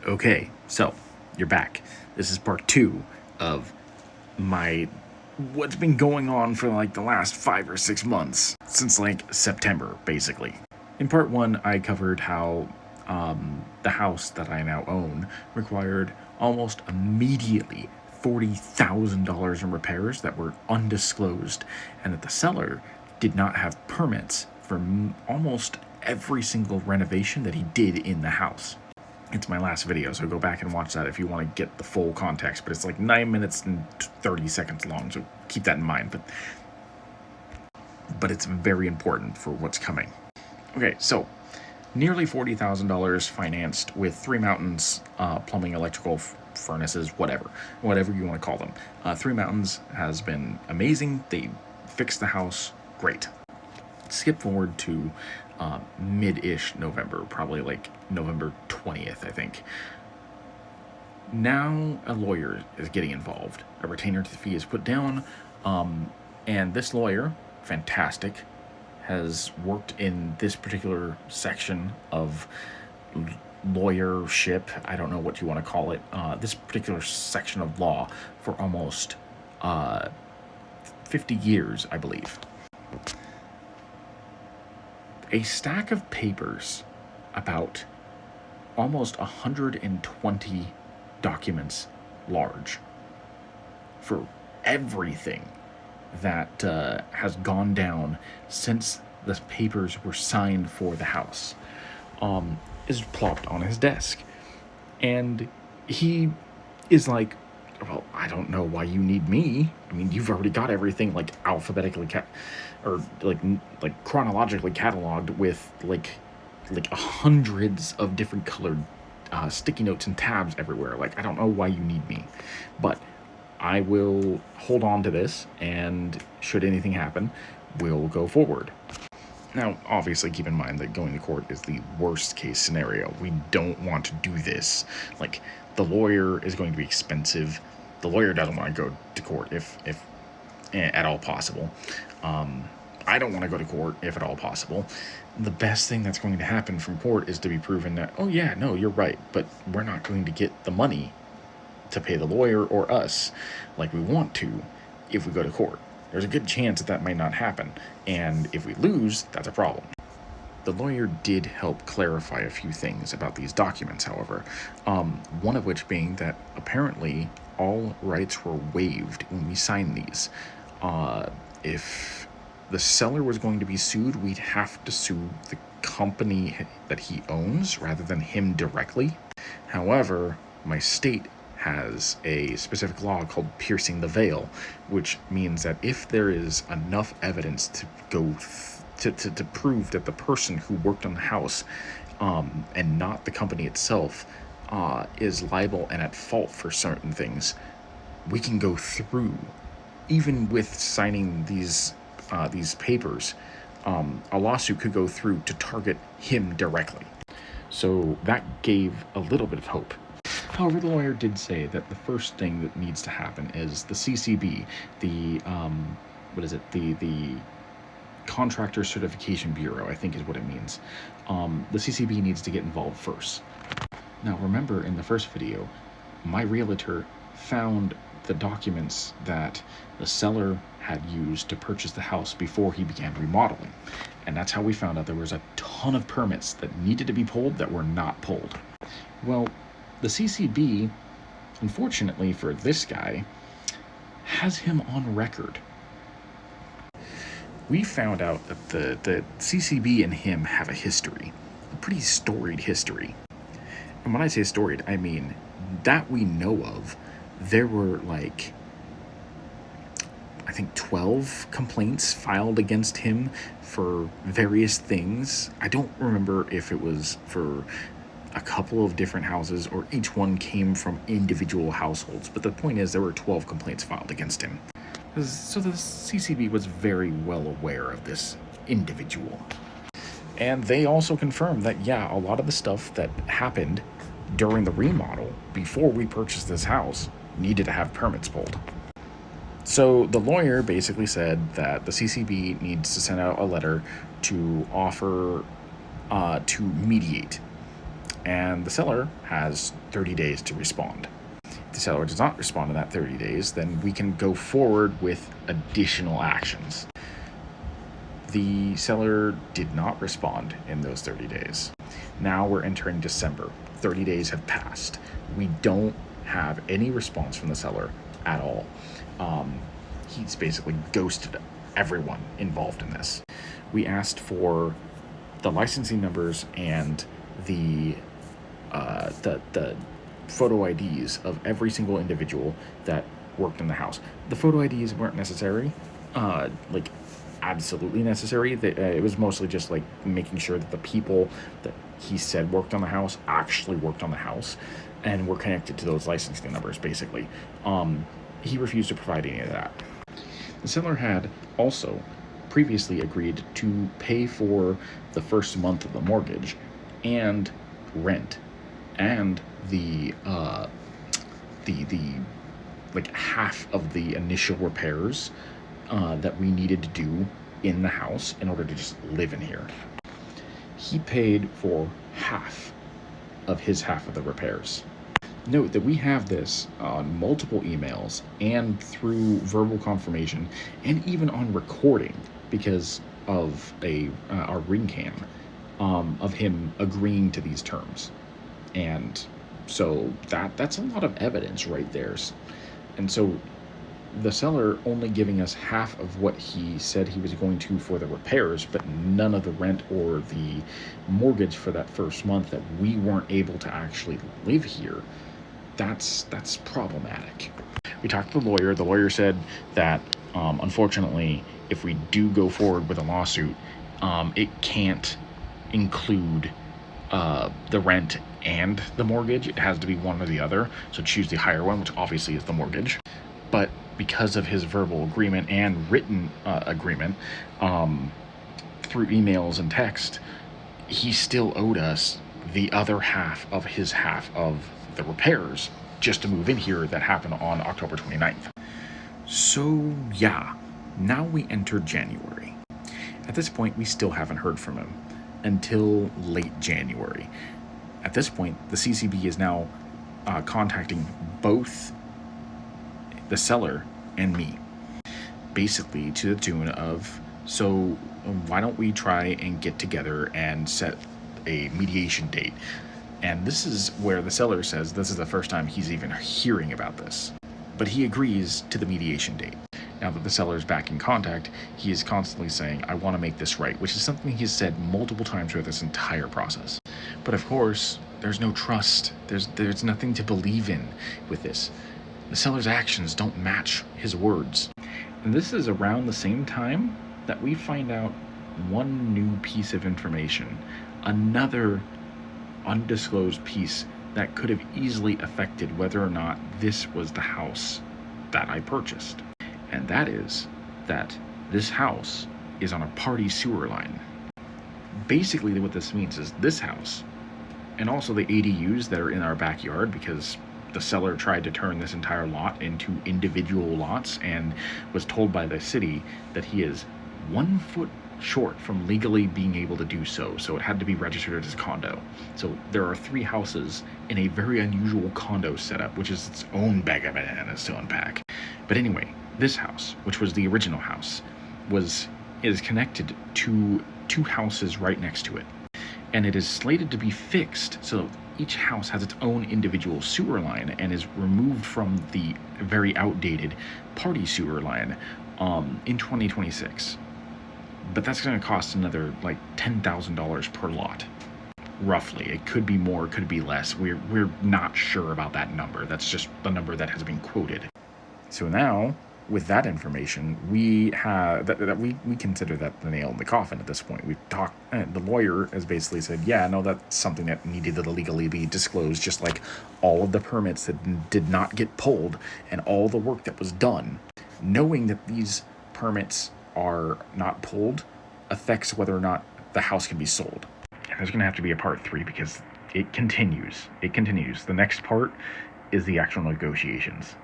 Okay, so you're back. This is part 2 of my what's been going on for like the last 5 or 6 months, since like September, basically. In part 1, I covered how the house that I now own required almost immediately $40,000 in repairs that were undisclosed, and that the seller did not have permits for almost every single renovation that he did in the house. It's my last video, so go back and watch that if you want to get the full context, but it's like 9 minutes and 30 seconds long, so keep that in mind. But it's very important for what's coming. Okay, so nearly $40,000 financed with Three Mountains plumbing, electrical, furnaces, whatever you want to call them. Three Mountains has been amazing. They fixed the house great. Skip forward to mid-ish November, probably like November 20th, I think. Now a lawyer is getting involved. A retainer fee is put down, and this lawyer, fantastic, has worked in this particular section of lawyership, I don't know what you want to call it, this particular section of law for almost 50 years, I believe. A stack of papers, about almost 120 documents large, for everything that has gone down since the papers were signed for the house, is plopped on his desk. And he is like, well, I don't know why you need me. I mean, you've already got everything like alphabetically or like chronologically cataloged with like hundreds of different colored sticky notes and tabs everywhere. Like, I don't know why you need me, but I will hold on to this, and should anything happen, we'll go forward. Now, obviously, keep in mind that going to court is the worst case scenario. We don't want to do this. Like, the lawyer is going to be expensive. The lawyer doesn't want to go to court if at all possible. I don't want to go to court if at all possible. The best thing that's going to happen from court is to be proven that, oh yeah, no, you're right, but we're not going to get the money to pay the lawyer or us like we want to if we go to court. There's a good chance that might not happen, and if we lose, that's a problem. The lawyer did help clarify a few things about these documents, however, one of which being that apparently all rights were waived when we signed these. If the seller was going to be sued, we'd have to sue the company that he owns rather than him directly. However, my state has a specific law called piercing the veil, which means that if there is enough evidence to go to prove that the person who worked on the house and not the company itself is liable and at fault for certain things, we can go through, even with signing these papers, a lawsuit could go through to target him directly. So that gave a little bit of hope. However, the lawyer did say that the first thing that needs to happen is the CCB, the Contractor Certification Bureau, I think is what it means. The CCB needs to get involved first. Now, remember in the first video, my realtor found the documents that the seller had used to purchase the house before he began remodeling. And that's how we found out there was a ton of permits that needed to be pulled that were not pulled. Well, the CCB, unfortunately for this guy, has him on record. We found out that the CCB and him have a history, a pretty storied history. And when I say storied, I mean that we know of. There were like, I think 12 complaints filed against him for various things. I don't remember if it was for a couple of different houses or each one came from individual households, but the point is there were 12 complaints filed against him. So the CCB was very well aware of this individual. And they also confirmed that, yeah, a lot of the stuff that happened during the remodel before we purchased this house needed to have permits pulled. So the lawyer basically said that the CCB needs to send out a letter to offer to mediate. and the seller has 30 days to respond. If the seller does not respond in that 30 days, then we can go forward with additional actions. The seller did not respond in those 30 days. Now we're entering December. 30 days have passed. We don't have any response from the seller at all. He's basically ghosted everyone involved in this. We asked for the licensing numbers and the photo IDs of every single individual that worked in the house. The photo IDs weren't necessary, absolutely necessary. It was mostly just like making sure that the people that he said worked on the house actually worked on the house and were connected to those licensing numbers, basically. He refused to provide any of that. The seller had also previously agreed to pay for the first month of the mortgage and rent and the half of the initial repairs that we needed to do in the house in order to just live in here. He paid for half of his half of the repairs. Note that we have this on multiple emails and through verbal confirmation and even on recording because of our ring cam of him agreeing to these terms. And so that's a lot of evidence right there. And so the seller only giving us half of what he said he was going to for the repairs, but none of the rent or the mortgage for that first month that we weren't able to actually live here, that's problematic. We talked to the lawyer. The lawyer said that unfortunately, if we do go forward with a lawsuit, it can't include the rent and the mortgage. It has to be one or the other. So choose the higher one, which obviously is the mortgage. But because of his verbal agreement and written agreement through emails and text, he still owed us the other half of his half of the repairs just to move in here that happened on October 29th. So yeah, now we enter January. At this point, we still haven't heard from him until late January. At this point, the CCB is now contacting both the seller and me, basically to the tune of, so why don't we try and get together and set a mediation date? And this is where the seller says this is the first time he's even hearing about this. But he agrees to the mediation date. Now that the seller is back in contact, he is constantly saying, I want to make this right, which is something he's said multiple times throughout this entire process. But of course, there's no trust. There's nothing to believe in with this. The seller's actions don't match his words. And this is around the same time that we find out one new piece of information, another undisclosed piece that could have easily affected whether or not this was the house that I purchased. And that is that this house is on a party sewer line. Basically, what this means is this house, and also the ADUs that are in our backyard, because the seller tried to turn this entire lot into individual lots and was told by the city that he is 1 foot short from legally being able to do so. So it had to be registered as a condo. So there are 3 houses in a very unusual condo setup, which is its own bag of bananas to unpack. But anyway, this house, which was the original house, is connected to 2 houses right next to it. And it is slated to be fixed so each house has its own individual sewer line and is removed from the very outdated party sewer line in 2026. But that's going to cost another like $10,000 per lot, roughly. It could be more, it could be less. We're not sure about that number. That's just the number that has been quoted. So now, with that information, we have that we consider that the nail in the coffin at this point. We've talked. The lawyer has basically said, yeah, no, that's something that needed to legally be disclosed, just like all of the permits that did not get pulled and all the work that was done. Knowing that these permits are not pulled affects whether or not the house can be sold. And there's going to have to be a part 3 because it continues. The next part is the actual negotiations.